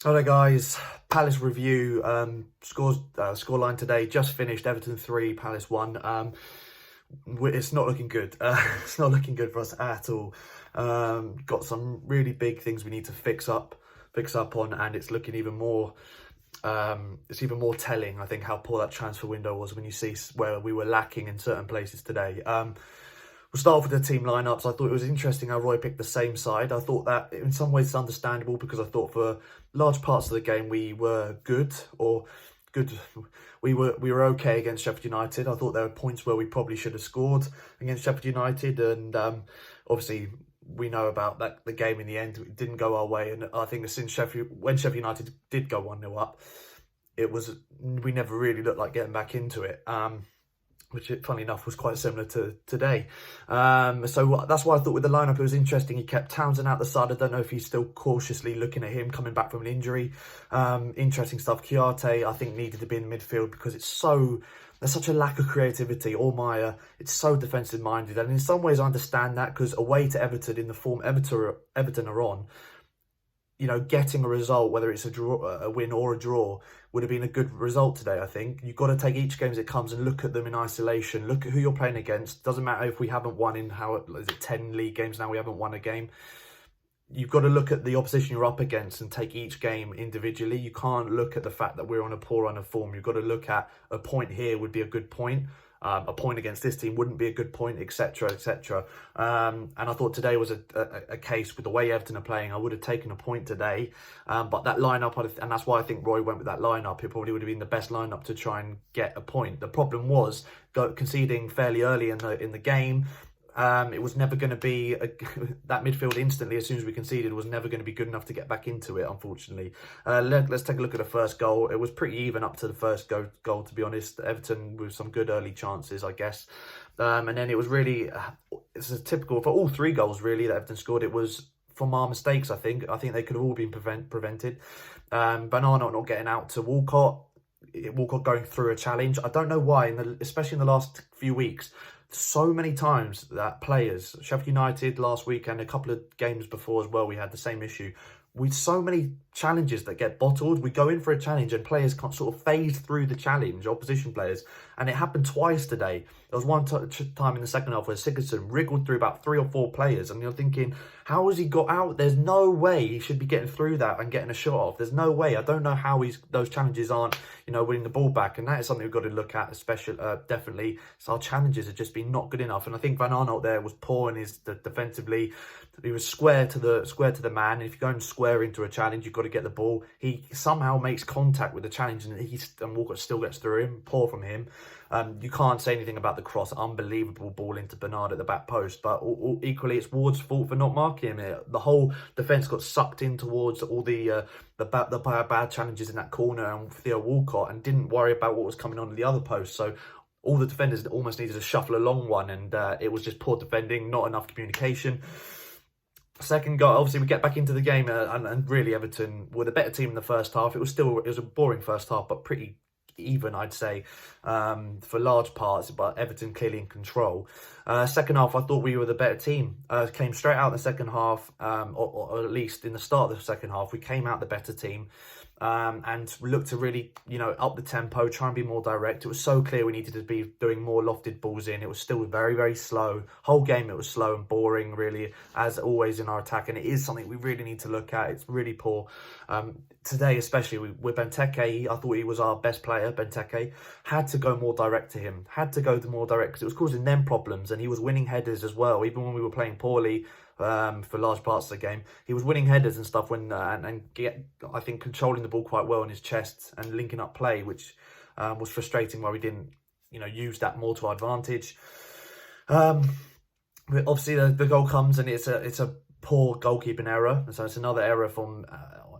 Hello guys, Palace review. Scoreline today just finished. Everton 3, Palace 1. It's not looking good. It's not looking good for us at all. Got some really big things we need to fix up on, and it's looking even more. It's even more telling, I think, how poor that transfer window was when you see where we were lacking in certain places today. We'll start off with the team lineups. I thought it was interesting how Roy picked the same side. I thought that in some ways it's understandable because I thought for large parts of the game we were good or good. We were okay against Sheffield United. I thought there were points where we probably should have scored against Sheffield United, and obviously we know about that. The game in the end it didn't go our way, and I think since when Sheffield United did go 1-0 up, we never really looked like getting back into it. Which, funny enough, was quite similar to today. So that's why I thought with the lineup it was interesting. He kept Townsend out the side. I don't know if he's still cautiously looking at him coming back from an injury. Interesting stuff. Chiarte, I think, needed to be in the midfield because there's such a lack of creativity. Ormeyer, it's so defensive minded, and in some ways I understand that because away to Everton in the form Everton are on, getting a result, whether it's a win or a draw, would have been a good result today, I think. You've got to take each game as it comes and look at them in isolation. Look at who you're playing against. Doesn't matter if we haven't won in, 10 league games now, we haven't won a game. You've got to look at the opposition you're up against and take each game individually. You can't look at the fact that we're on a poor run of form. You've got to look at a point here would be a good point. A point against this team wouldn't be a good point, etc., etc. And I thought today was a case with the way Everton are playing. I would have taken a point today, but that lineup, and that's why I think Roy went with that lineup. It probably would have been the best lineup to try and get a point. The problem was conceding fairly early in the game. It was never going to be that midfield instantly as soon as we conceded was never going to be good enough to get back into it, unfortunately. Let's take a look at the first goal. It was pretty even up to the first goal, to be honest. Everton with some good early chances, I guess. And then it was really, it's typical for all three goals really that Everton scored. It was from our mistakes, I think. I think they could have all been prevented. Banana not getting out to Walcott going through a challenge. I don't know why, especially in the last few weeks, so many times that players, Sheffield United last week and a couple of games before as well, we had the same issue. With so many challenges that get bottled, we go in for a challenge and players can't sort of phase through the challenge, opposition players. And it happened twice today. There was one time in the second half where Sigurdsson wriggled through about 3 or 4 players. And you're thinking, how has he got out? There's no way he should be getting through that and getting a shot off. There's no way. I don't know how those challenges aren't, winning the ball back. And that is something we've got to look at, especially, definitely. So our challenges have just been not good enough. And I think Van Aanholt there was poor in his defensively. He was square to the man. And if you go and square into a challenge, you've got to get the ball. He somehow makes contact with the challenge, and Walcott still gets through him. Poor from him. You can't say anything about the cross. Unbelievable ball into Bernard at the back post. But equally, it's Ward's fault for not marking him. The whole defence got sucked in towards all the bad challenges in that corner and Theo Walcott, and didn't worry about what was coming on the other post. So all the defenders almost needed to shuffle along one, and it was just poor defending, not enough communication. Second goal, obviously we get back into the game, and really Everton were the better team in the first half. It was a boring first half, but pretty even, I'd say, for large parts, but Everton clearly in control. Second half, I thought we were the better team. Came straight out in the second half, or at least in the start of the second half, we came out the better team. And looked to really, up the tempo, try and be more direct. It was so clear we needed to be doing more lofted balls in. It was still very, very slow. Whole game, it was slow and boring, really, as always in our attack. And it is something we really need to look at. It's really poor. Today, especially with Benteke, I thought he was our best player. Benteke had to go more direct to him. Had to go more direct because it was causing them problems. And he was winning headers as well, even when we were playing poorly. For large parts of the game, he was winning headers and stuff I think controlling the ball quite well in his chest and linking up play, which was frustrating why we didn't use that more to our advantage. Obviously the goal comes and it's a poor goalkeeping error, and so it's another error from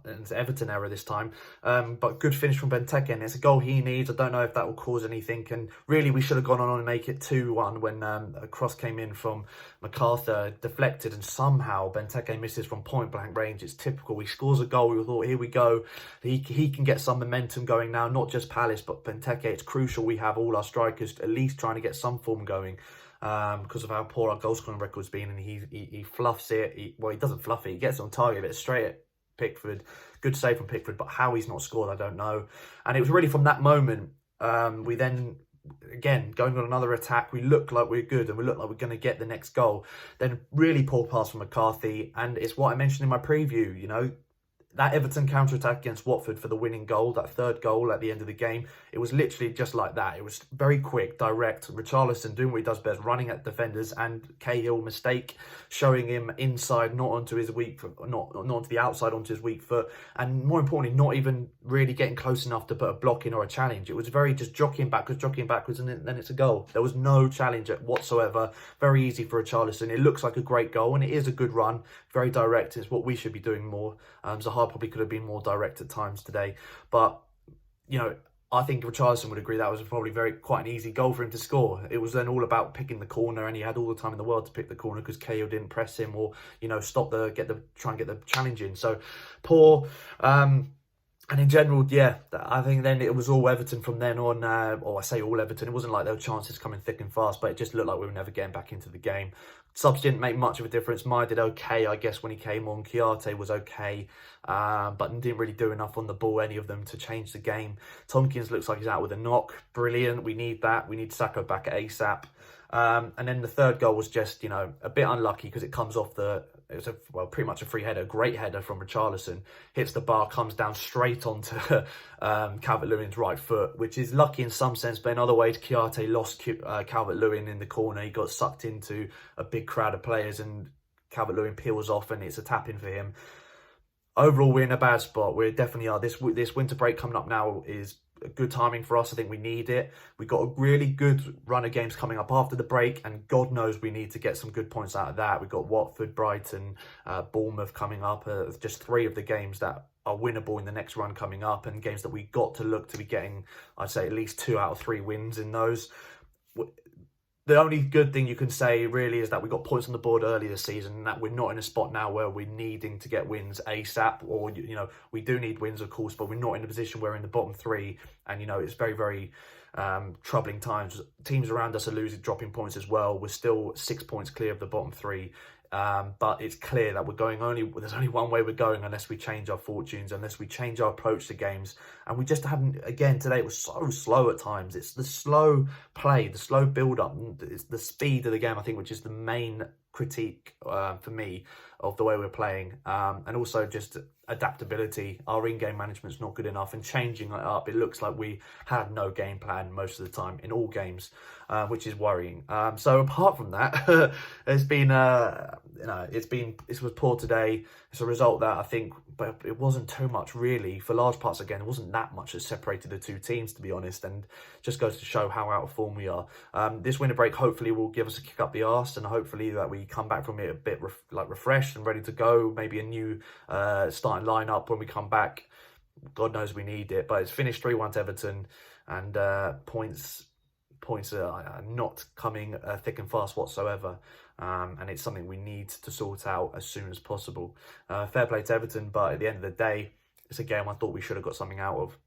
it's Everton error this time, but good finish from Benteke, and it's a goal he needs. I don't know if that will cause anything, and really we should have gone on and make it 2-1 when a cross came in from MacArthur, deflected, and somehow Benteke misses from point blank range. It's typical. He scores a goal. We thought, here we go, he can get some momentum going now, not just Palace but Benteke. It's crucial we have all our strikers at least trying to get some form going. Because of how poor our goal scoring record's been, and he fluffs it. He doesn't fluff it. He gets on target, but straight at Pickford. Good save from Pickford, but how he's not scored, I don't know. And it was really from that moment, we then, again, going on another attack, we look like we're good and we look like we're going to get the next goal. Then really poor pass from McCarthy. And it's what I mentioned in my preview, you know, that Everton counter-attack against Watford for the winning goal, that third goal at the end of the game, it was literally just like that. It was very quick, direct. Richarlison doing what he does best, running at defenders, and Cahill mistake, showing him inside, not onto his weak foot, not onto the outside, onto his weak foot, and more importantly, not even really getting close enough to put a block in or a challenge. It was very just jockeying backwards, and then it's a goal. There was no challenge whatsoever. Very easy for Richarlison. It looks like a great goal, and it is a good run. Very direct. It's what we should be doing more. Zaha probably could have been more direct at times today, but you know, I think Richarlison would agree that was probably quite an easy goal for him to score. It was then all about picking the corner, and he had all the time in the world to pick the corner because Cahill didn't press him or, you know, try and get the challenge in. So poor. And in general, yeah, I think then it was all Everton from then on. Or I say all Everton. It wasn't like there were chances coming thick and fast, but it just looked like we were never getting back into the game. Subs didn't make much of a difference. Maya did okay, I guess, when he came on. Kouyaté was okay, but didn't really do enough on the ball, any of them, to change the game. Tompkins looks like he's out with a knock. Brilliant. We need that. We need Sacco back at ASAP. And then the third goal was just, you know, a bit unlucky because it comes off it was pretty much a free header, great header from Richarlison, hits the bar, comes down straight onto Calvert-Lewin's right foot, which is lucky in some sense, but in other ways, Kouyaté lost Calvert-Lewin in the corner. He got sucked into a big crowd of players and Calvert-Lewin peels off and it's a tap-in for him. Overall, we're in a bad spot. We definitely are. This winter break coming up now is good timing for us. I think we need it. We've got a really good run of games coming up after the break, and God knows we need to get some good points out of that. We've got Watford, Brighton, Bournemouth coming up. Just 3 of the games that are winnable in the next run coming up, and games that we got to look to be getting, I'd say, at least 2 out of 3 wins in those. The only good thing you can say really is that we got points on the board early this season, and that we're not in a spot now where we're needing to get wins ASAP, or, you know, we do need wins, of course, but we're not in a position where we're in the bottom 3, and, you know, it's very, very troubling times. Teams around us are dropping points as well. We're still 6 points clear of the bottom 3. But it's clear that there's only one way we're going unless we change our fortunes, unless we change our approach to games. And we just haven't, again, today it was so slow at times. It's the slow play, the slow build-up, it's the speed of the game, I think, which is the main critique for me of the way we're playing. And also just adaptability. Our in-game management's not good enough, and changing it up, it looks like we had no game plan most of the time in all games, which is worrying. So apart from that, it's been, it was poor today. It's a result that I think, but it wasn't too much really. For large parts, again, it wasn't that much that separated the 2 teams, to be honest, and just goes to show how out of form we are. This winter break hopefully will give us a kick up the arse, and hopefully that we come back from it a bit refreshed and ready to go. Maybe a new starting lineup when we come back. God knows we need it, but it's finished 3-1 to Everton, and points are not coming thick and fast whatsoever, and it's something we need to sort out as soon as possible. Fair play to Everton, but at the end of the day, it's a game I thought we should have got something out of.